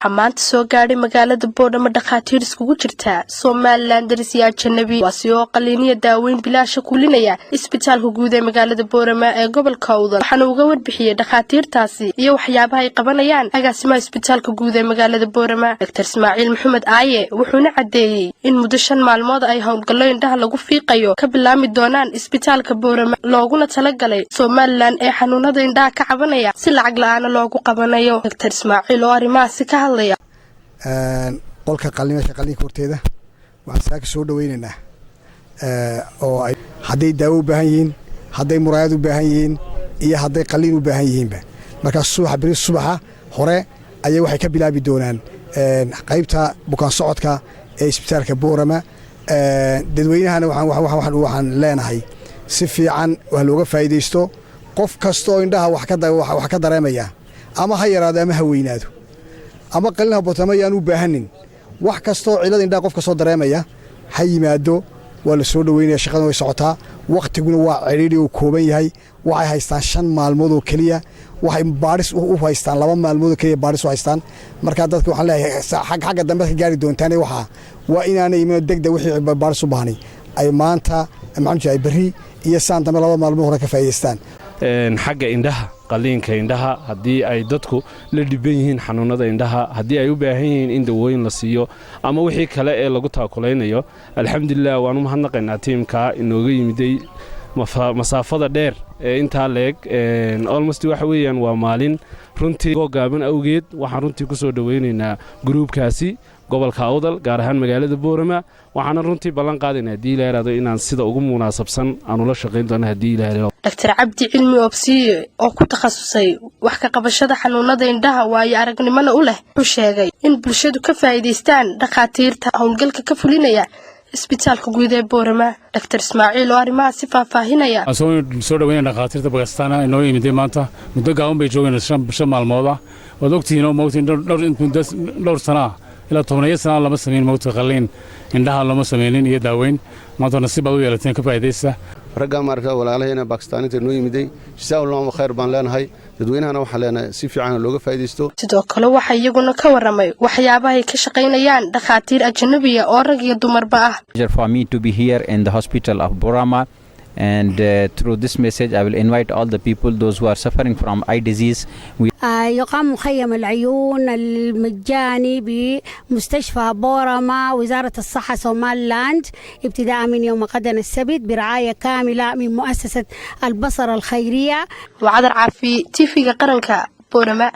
maanta soo gaadhay magaalada Boorama dhaqaatiir iskugu jirta Somaliland darisiya Janabi wasoo qaliiniya daaweyn bilaash kulinaya isbitaalka guud ee magaalada Boorama ee gobolka Awdal waxaana uga warbixiyay dhaqaatiirtaasi iyo waxyaabaha ay qabanayaan agaasimaha isbitaalka guud ee magaalada Boorama Dr. Ismaaciil Maxamed Aaye wuxuuna cadeeyay in muddo 5 maalmood ay howlgallo indhaha lagu fiiqayo ka bilaami doonaan isbitaalka Boorama looguna talagalay Somaliland ee xanuunada indhaha ka cabanaya si lacag la'aan loogu qabanayo Dr. Ismaaciil oo arimahaasi ka hadlaya qolka qalliinka horteeda waxaan saaka soo dhaweynaynaa oo ay haday daawo u baahan yihiin haday muraayad u baahan yihiin iyo haday qalliin u baahan yihiinba marka subaxa hore ayay waxay ka bilaabi doonaan qaybta bukaan socodka ee isbitaalka Boorama dadweynahana waxaan leenahay si fiican wax looga faa'iideysto qof kasto indhaha wax ka dareemaya ama ha yaraado ama ha weynaado ama qalinaha botama yaan u baahanin wax kasto cilad indhaha qofka soo dareemaya ha yimaado wala soo dhaweynaya shaqada way socotaa waqtiguna waa ciriiri oo kooban yahay waxay haystaan 5 maalmood oo kaliya waxay baaris u haystaan 2 maalmood oo kaliya baaris u haystaan marka dadku waxaan leeyahay xagga dambe ka gaari doontaan waxa waa inaanay iman degdeg wixii baaris u baahnay ay maanta maxay bari iyo saan dambe 2 maalmood hore ka faa'iideystaan xagga indhaha qaliinka indhaha hadii ay dadku la dhiban yihiin xanuunada indhaha hadii ay u baahan yihiin in dawooyin la siiyo ama wixii kale ee lagu taakulaynayo alxamdulillah waanu mahadnaqaynaa tiimka inooga yimiday masaafada dheer ee inta leeg almost waxa weeyaan waa maalin runtii gaaban awgeed waxaan runtii ku soo dhaweynaynaa groupkaasi gobolka Awdal gaar ahaan magaalada Boorama waxaana runtii ballan qaadinaa diilaarado inaan sida ugu munaasabsan aan ula shaqeyn doono hadii ilaahay Dr. Cabdi Cilmi Obsiye oo ku takhasusay wax ka qabashada xanuunada indhaha waayo aragnimada u leh wuxuu sheegay in bulshadu ka faa'iideystaan dhaqaatiirta howlgalka ka fulinaya isbitaalka guud ee Boorama Dr. Ismaaciil oo arimaha si faahfaahinaya soo dhaweynaa dhaqaatiirta Pakistan inoo yimid maanta muddo gaaban bay joogeen 5 maalmood wad ogtihiin oo moogtiin dhowr sano ila 10 sano lama sameyn moogta qalliin indhaha lama sameeynin iyo daaweyn maanta nasiib u yeelateen ka faa'iideysta ragga marka walaalahayna Pakistaaniinta noo yimiday jazaa'ullahu khayr baan leenahay dadweynahana waxa leenahay si fiican looga faa'iideysto sidoo kale waxa iyaguna ka waramay waxyaabaha ay ka shaqeynayaan dhaqaatiir ajnabiga oo rag iyo dumarba ah for me to be here in the hospital of Boorama and through this message I will invite all the people those who are suffering from eye disease يقام مخيم العيون المجاني بمستشفى بورما وزارة الصحة سوماليلاند ابتداء من يوم غد السبت برعاية كاملة من مؤسسة البصر الخيرية وعذر عافي تيفي قرنك بورما.